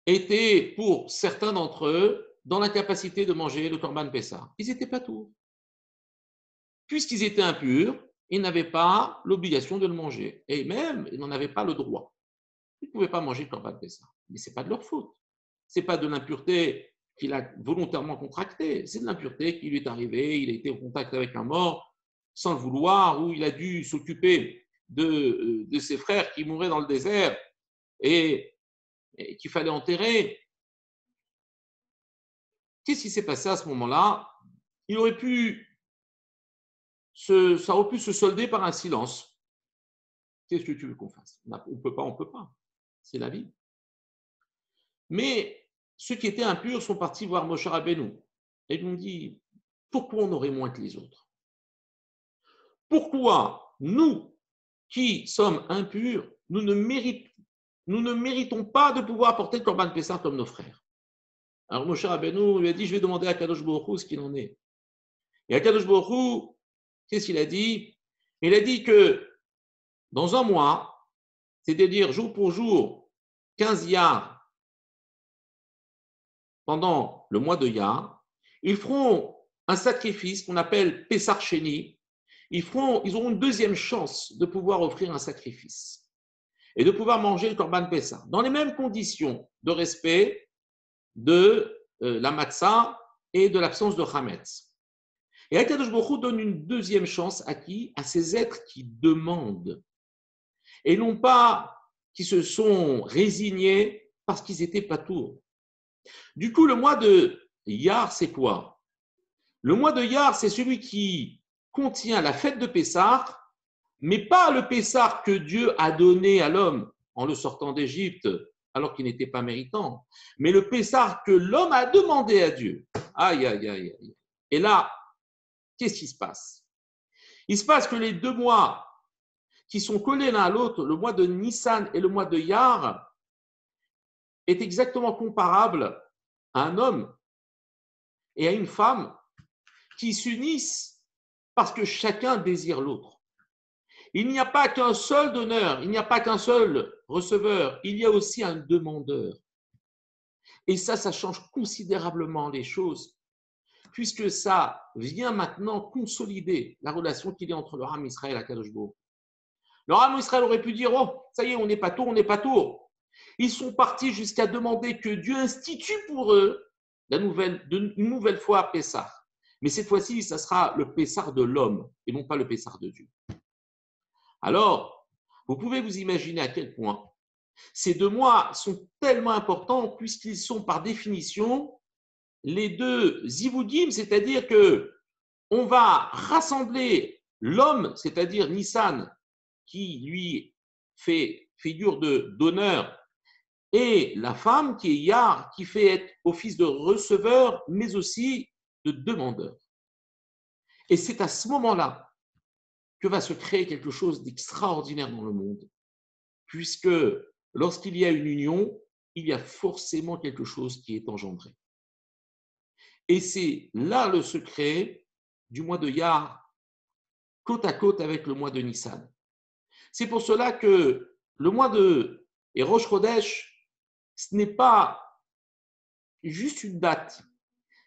était, pour certains d'entre eux, dans l'incapacité de manger le Korban Pessah. Ils n'étaient pas tous. Puisqu'ils étaient impurs, ils n'avaient pas l'obligation de le manger. Et même, ils n'en avaient pas le droit. Ils ne pouvaient pas manger le Korban Pessah. Mais ce n'est pas de leur faute. Ce n'est pas de l'impureté qu'il a volontairement contractée. C'est de l'impureté qui lui est arrivée. Il a été en contact avec un mort sans le vouloir, ou il a dû s'occuper de ses frères qui mouraient dans le désert et qu'il fallait enterrer. Qu'est-ce qui s'est passé à ce moment-là? Ça aurait pu se solder par un silence. Qu'est-ce que tu veux qu'on fasse? On peut pas. C'est la vie. Mais ceux qui étaient impurs sont partis voir Moshe Rabbeinu et lui ont dit, pourquoi on aurait moins que les autres? Pourquoi nous, qui sommes impurs, nous ne méritons pas de pouvoir apporter le Korban Pessah comme nos frères? Alors Moshe Rabbeinu lui a dit, je vais demander à Kadosh Baruch Hu ce qu'il en est. Et à Kadosh Baruch Hu, qu'est-ce qu'il a dit? Il a dit que dans un mois, c'est-à-dire jour pour jour, 15 yards pendant le mois de Iyar, ils feront un sacrifice qu'on appelle Pessar Sheni. Ils auront une deuxième chance de pouvoir offrir un sacrifice et de pouvoir manger le Korban Pessah dans les mêmes conditions de respect de la matzah et de l'absence de Hametz. Et Akadosh Baruch Hu donne une deuxième chance à qui? À ces êtres qui demandent et non pas qui se sont résignés parce qu'ils étaient patours. Du coup, le mois de Iyar, c'est quoi? Le mois de Iyar, c'est celui qui contient la fête de Pessah, mais pas le Pessah que Dieu a donné à l'homme en le sortant d'Égypte, alors qu'il n'était pas méritant, mais le Pessah que l'homme a demandé à Dieu. Aïe, aïe, aïe, aïe. Et là, qu'est-ce qui se passe? Il se passe que les 2 mois qui sont collés l'un à l'autre, le mois de Nissan et le mois de Iyar, est exactement comparable à un homme et à une femme qui s'unissent parce que chacun désire l'autre. Il n'y a pas qu'un seul donneur, il n'y a pas qu'un seul receveur, il y a aussi un demandeur. Et ça change considérablement les choses, puisque ça vient maintenant consolider la relation qu'il y a entre le Ham Israël et Akadosh Baruch Hu. Le Ham Israël aurait pu dire, oh, ça y est, on n'est pas tour. Ils sont partis jusqu'à demander que Dieu institue pour eux une nouvelle fois Pessah. Mais cette fois-ci, ça sera le Pessah de l'homme et non pas le Pessah de Dieu. Alors, vous pouvez vous imaginer à quel point ces 2 mois sont tellement importants puisqu'ils sont par définition les 2 zivoudim, c'est-à-dire que on va rassembler l'homme, c'est-à-dire Nissan, qui lui fait figure d'honneur, et la femme qui est Yar, qui fait office de receveur, mais aussi de demandeur. Et c'est à ce moment-là que va se créer quelque chose d'extraordinaire dans le monde, puisque lorsqu'il y a une union, il y a forcément quelque chose qui est engendré. Et c'est là le secret du mois de Iyar, côte à côte avec le mois de Nissan. C'est pour cela que le mois de Rosh Chodesh, ce n'est pas juste une date,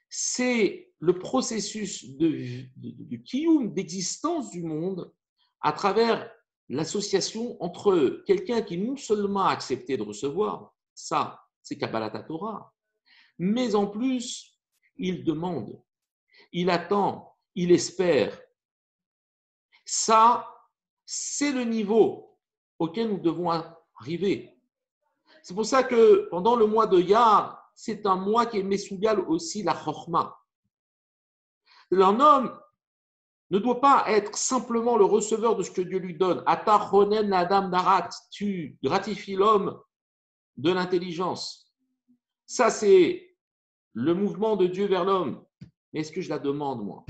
c'est le processus de kiyum, d'existence du monde à travers l'association entre quelqu'un qui non seulement a accepté de recevoir, ça c'est Kabbalat Torah, mais en plus il demande, il attend, il espère. Ça, C'est le niveau auquel nous devons arriver. C'est pour ça que pendant le mois de Iyar, c'est un mois qui est Mesougal aussi la Chorma. Un homme ne doit pas être simplement le receveur de ce que Dieu lui donne. Atar Ronen Adam Darat, tu gratifies l'homme de l'intelligence. Ça, c'est le mouvement de Dieu vers l'homme. Mais est-ce que je la demande, moi?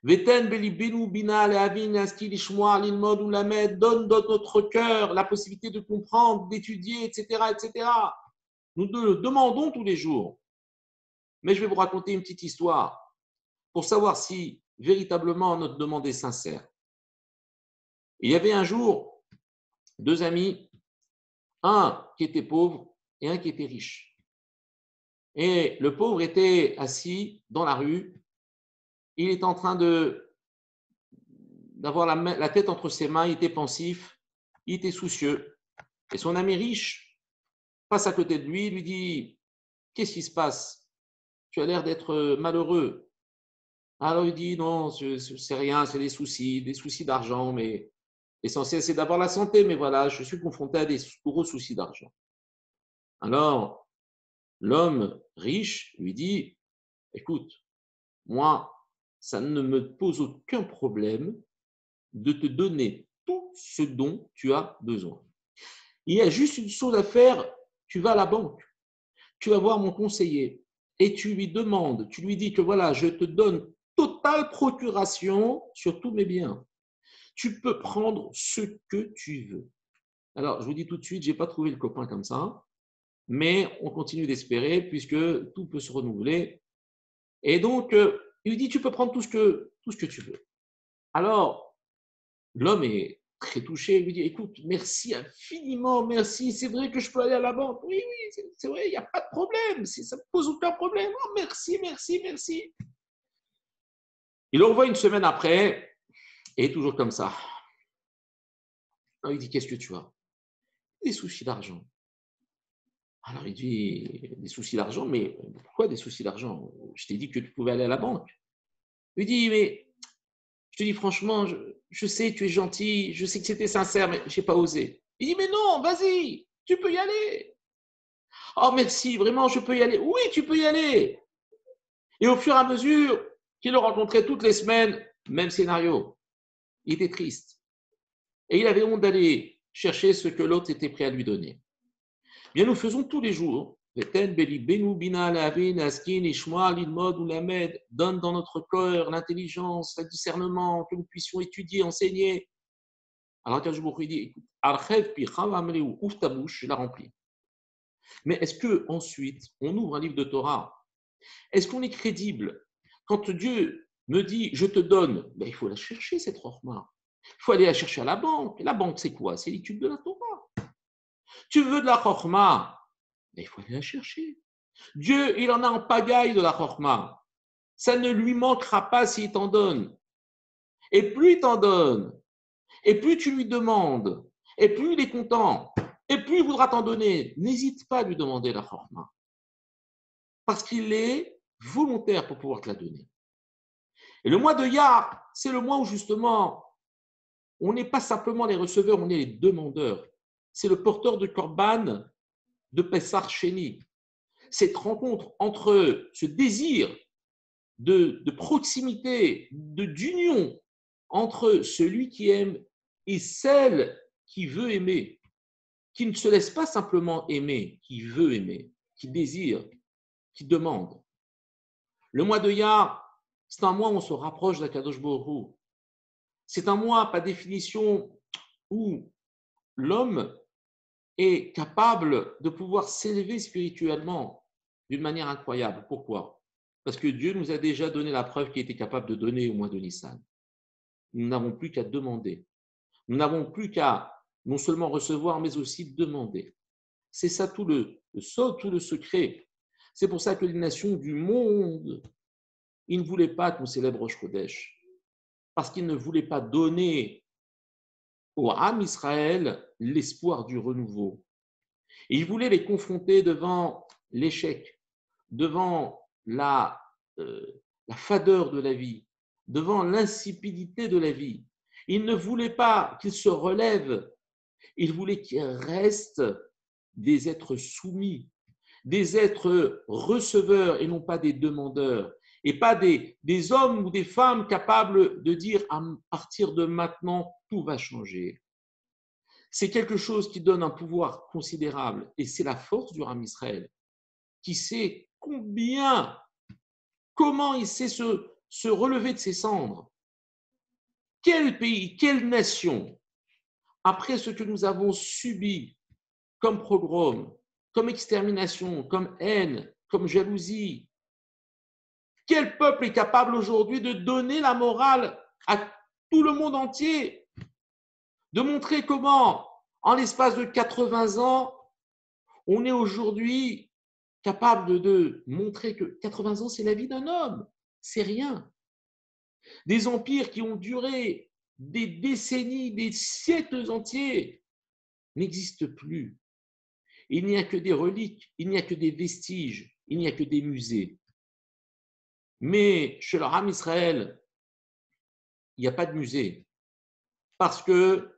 Veten belibenu bina leavin aski lishmoa lilmod ou lamed, donne dans notre cœur la possibilité de comprendre, d'étudier, etc., etc. Nous le demandons tous les jours. Mais je vais vous raconter une petite histoire pour savoir si véritablement notre demande est sincère. Il y avait un jour deux amis, un qui était pauvre et un qui était riche. Et le pauvre était assis dans la rue, il était en train d'avoir la tête entre ses mains, il était pensif, il était soucieux. Et son ami riche passe à côté de lui, lui dit « Qu'est-ce qui se passe? Tu as l'air d'être malheureux. » Alors il dit « Non, c'est rien, c'est des soucis d'argent, mais l'essentiel c'est d'avoir la santé, mais voilà, je suis confronté à des gros soucis d'argent. » Alors, l'homme riche lui dit « Écoute, moi, ça ne me pose aucun problème de te donner tout ce dont tu as besoin. Il y a juste une chose à faire, tu vas à la banque, tu vas voir mon conseiller et tu lui demandes, tu lui dis que voilà, je te donne totale procuration sur tous mes biens. Tu peux prendre ce que tu veux. » Alors, je vous dis tout de suite, je n'ai pas trouvé le copain comme ça, mais on continue d'espérer puisque tout peut se renouveler. Et donc, il lui dit, tu peux prendre tout ce que tu veux. Alors, l'homme est très touché, il lui dit, écoute, merci infiniment, merci, c'est vrai que je peux aller à la banque. Oui, c'est vrai, il n'y a pas de problème, ça ne pose aucun problème. Oh, merci, merci, merci. Il le revoit une semaine après, et toujours comme ça. Alors, il dit, qu'est-ce que tu as? Des soucis d'argent. Alors, il dit, des soucis d'argent, mais pourquoi des soucis d'argent? Je t'ai dit que tu pouvais aller à la banque. Il dit, mais je te dis franchement, je sais que tu es gentil, je sais que c'était sincère, mais je n'ai pas osé. Il dit, mais non, vas-y, tu peux y aller. Oh, merci, vraiment, je peux y aller. Oui, tu peux y aller. Et au fur et à mesure qu'il le rencontrait toutes les semaines, même scénario. Il était triste. Et il avait honte d'aller chercher ce que l'autre était prêt à lui donner. Bien, nous faisons tous les jours. Donne dans notre cœur l'intelligence, le discernement, que nous puissions étudier, enseigner. Alors, quand je vous dis, écoute, ouvre ta bouche, je la remplis. Mais est-ce que ensuite on ouvre un livre de Torah? Est-ce qu'on est crédible? Quand Dieu me dit, je te donne, ben, il faut la chercher, cette Rochma. Il faut aller la chercher à la banque. Et la banque, c'est quoi? C'est l'étude de la Torah. Tu veux de la Rochma? Ben, il faut aller la chercher. Dieu, il en a en pagaille de la Rochma. Ça ne lui manquera pas s'il t'en donne. Et plus il t'en donne, et plus tu lui demandes, et plus il est content, et plus il voudra t'en donner. N'hésite pas à lui demander la Rochma. Parce qu'il est volontaire pour pouvoir te la donner. Et le mois de Iyar, c'est le mois où justement, on n'est pas simplement les receveurs, on est les demandeurs. C'est le porteur de Korban de Pessar Sheni. Cette rencontre entre ce désir de proximité, d'union entre celui qui aime et celle qui veut aimer, qui ne se laisse pas simplement aimer, qui veut aimer, qui désire, qui demande. Le mois de Iyar, c'est un mois où on se rapproche d'Akadosh Baruch Hu. C'est un mois, par définition, où l'homme est capable de pouvoir s'élever spirituellement d'une manière incroyable. Pourquoi? Parce que Dieu nous a déjà donné la preuve qu'il était capable de donner au mois de Nissan. Nous n'avons plus qu'à demander. Nous n'avons plus qu'à non seulement recevoir, mais aussi demander. C'est ça tout le secret. C'est pour ça que les nations du monde, ils ne voulaient pas qu'on célèbre Rosh Chodesh, parce qu'ils ne voulaient pas donner au Ham Israël l'espoir du renouveau. Et ils voulaient les confronter devant l'échec, devant la fadeur de la vie, devant l'insipidité de la vie. Il ne voulait pas qu'ils se relèvent. Il voulait qu'ils restent des êtres soumis, des êtres receveurs et non pas des demandeurs, et pas des hommes ou des femmes capables de dire à partir de maintenant, tout va changer. C'est quelque chose qui donne un pouvoir considérable et c'est la force du Ram Israël qui sait comment il sait se relever de ses cendres. Quel pays, quelle nation, après ce que nous avons subi comme pogrom, comme extermination, comme haine, comme jalousie, quel peuple est capable aujourd'hui de donner la morale à tout le monde entier, de montrer comment, en l'espace de 80 ans, on est aujourd'hui capable de montrer que 80 ans, c'est la vie d'un homme, c'est rien. Des empires qui ont duré des décennies, des siècles entiers, n'existent plus. Il n'y a que des reliques, il n'y a que des vestiges, il n'y a que des musées. Mais chez le Ram Israël, il n'y a pas de musée parce que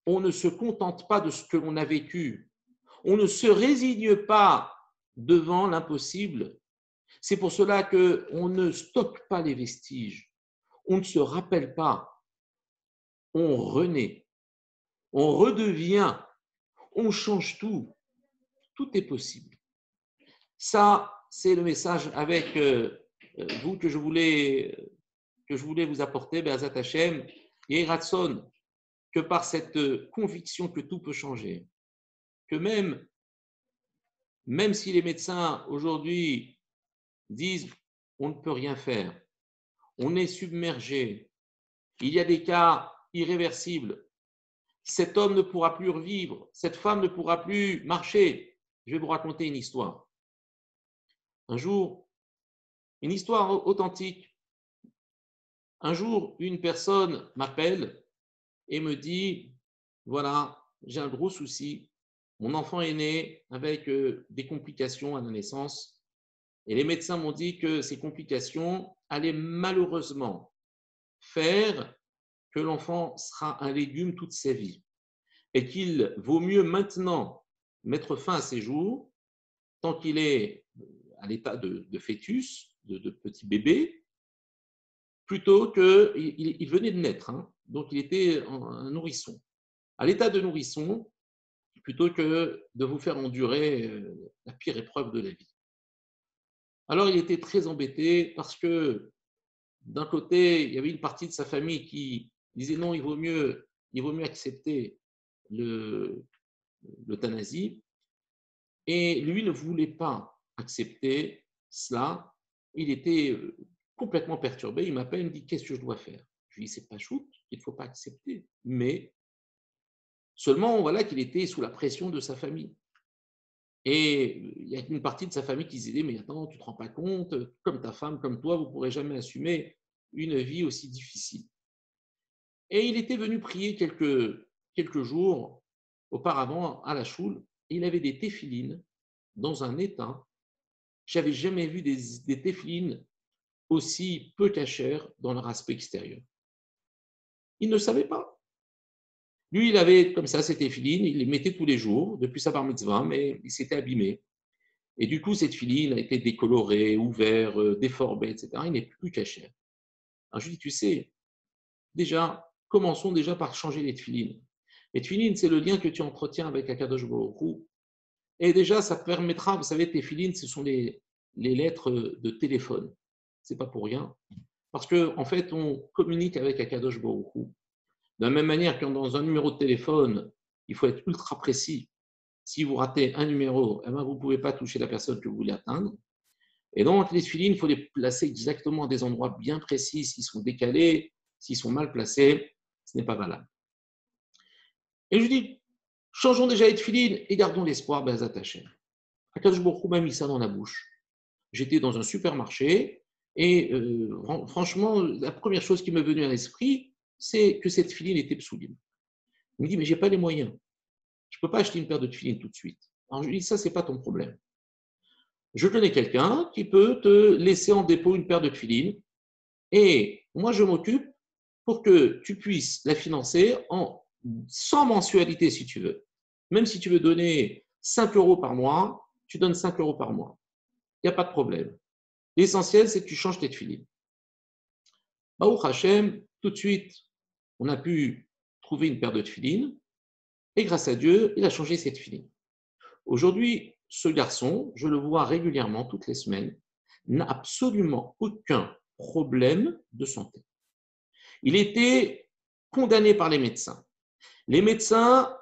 on ne se contente pas de ce que l'on a vécu. On ne se résigne pas devant l'impossible. C'est pour cela qu'on ne stocke pas les vestiges. On ne se rappelle pas. On renaît. On redevient. On change tout. Tout est possible. Ça, c'est le message avec vous que je voulais vous apporter, Be'ezrat Hashem, Yehi Ratzon, que par cette conviction que tout peut changer, que même si les médecins aujourd'hui disent on ne peut rien faire, on est submergé, il y a des cas irréversibles, cet homme ne pourra plus revivre, cette femme ne pourra plus marcher. Je vais vous raconter une histoire. Un jour, une histoire authentique. Un jour, une personne m'appelle et me dit, voilà, j'ai un gros souci. Mon enfant est né avec des complications à la naissance et les médecins m'ont dit que ces complications allaient malheureusement faire que l'enfant sera un légume toute sa vie et qu'il vaut mieux maintenant mettre fin à ses jours tant qu'il est à l'état de fœtus, de petit bébé, plutôt qu'il venait de naître, hein, donc il était un nourrisson. À l'état de nourrisson, plutôt que de vous faire endurer la pire épreuve de la vie. Alors il était très embêté parce que d'un côté, il y avait une partie de sa famille qui disait non, il vaut mieux accepter l'euthanasie. Et lui ne voulait pas accepter cela. Il était complètement perturbé. Il m'appelle, il me dit qu'est-ce que je dois faire? Je lui dis c'est pas shoot, il ne faut pas accepter. Mais seulement voilà qu'il était sous la pression de sa famille. Et il y a une partie de sa famille qui disait mais attends, tu ne te rends pas compte, comme ta femme, comme toi, vous ne pourrez jamais assumer une vie aussi difficile. Et il était venu prier quelques jours auparavant à la choule. Il avait des téphilines dans un état. Je n'avais jamais vu des téphilines aussi peu cachères dans leur aspect extérieur. Il ne savait pas. Lui, il avait comme ça ses téphilines, il les mettait tous les jours, depuis sa bar mitzvah, mais il s'était abîmé. Et du coup, cette filine a été décolorée, ouverte, déformée, etc. Il n'est plus cachère. Alors je lui dis, tu sais, déjà, commençons déjà par changer les tefilines. Les tefilines, c'est le lien que tu entretiens avec Akadosh Baruch Hu. Et déjà, ça te permettra, vous savez, tes tefilines, ce sont les lettres de téléphone. Ce n'est pas pour rien. Parce qu'en fait, on communique avec Akadosh Baruch Hu. De la même manière que dans un numéro de téléphone, il faut être ultra précis. Si vous ratez un numéro, eh ben, vous ne pouvez pas toucher la personne que vous voulez atteindre. Et donc, les tefilines, il faut les placer exactement à des endroits bien précis. S'ils sont décalés, s'ils sont mal placés, ce n'est pas valable. Et je dis, changeons déjà les tefilines et gardons l'espoir, Be'ezrat Hashem. Akadosh Baruch Hu m'a mis ça dans la bouche. J'étais dans un supermarché et franchement, la première chose qui m'est venue à l'esprit, c'est que cette tefilin était psouline. Il me dit, mais je n'ai pas les moyens. Je ne peux pas acheter une paire de tefilines tout de suite. Alors je lui dis, ça, ce n'est pas ton problème. Je connais quelqu'un qui peut te laisser en dépôt une paire de tefilines et moi, je m'occupe pour que tu puisses la financer sans mensualité si tu veux. Même si tu veux donner 5 euros par mois, tu donnes 5 euros par mois. Il n'y a pas de problème. L'essentiel, c'est que tu changes tes tefilines. Baruch Hashem, tout de suite, on a pu trouver une paire de tefilines et grâce à Dieu, il a changé ses tefilines. Aujourd'hui, ce garçon, je le vois régulièrement toutes les semaines, n'a absolument aucun problème de santé. Il était condamné par les médecins. Les médecins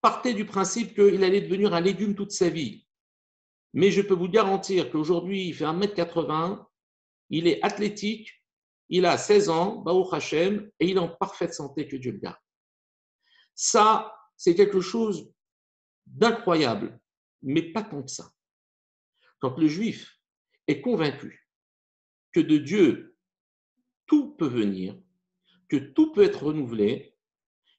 partaient du principe qu'il allait devenir un légume toute sa vie. Mais je peux vous garantir qu'aujourd'hui, il fait 1m80, il est athlétique, il a 16 ans, Baruch Hashem, et il est en parfaite santé, que Dieu le garde. Ça, c'est quelque chose d'incroyable, mais pas tant que ça. Quand le juif est convaincu que de Dieu, tout peut venir, que tout peut être renouvelé,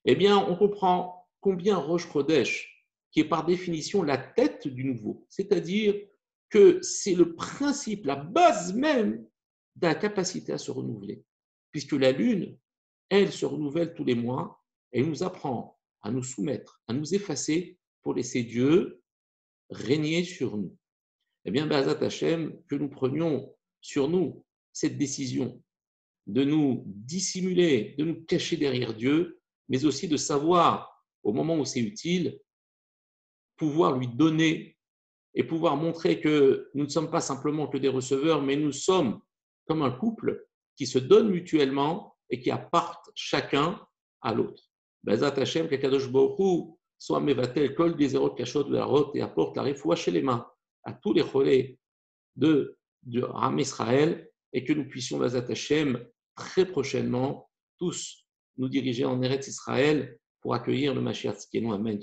eh bien, on comprend combien Rosh Chodesh, qui est par définition la tête du nouveau, c'est-à-dire que c'est le principe, la base même de la capacité à se renouveler, puisque la Lune, elle se renouvelle tous les mois, et nous apprend à nous soumettre, à nous effacer pour laisser Dieu régner sur nous. Eh bien, Be'ezrat Hashem, que nous prenions sur nous cette décision de nous dissimuler, de nous cacher derrière Dieu, mais aussi de savoir, au moment où c'est utile, pouvoir lui donner et pouvoir montrer que nous ne sommes pas simplement que des receveurs, mais nous sommes comme un couple qui se donne mutuellement et qui apporte chacun à l'autre. Be'ezrat Hashem, qu'Akadosh Baruch Hu soit mevatel kol gezerot kashot ve'arot et apporte la refoua shelema à tous les cholés de Ram Israël et que nous puissions, Be'ezrat Hashem, très prochainement, tous nous diriger en Eretz Israël pour accueillir le Mashiach Tzidkenu. Amen.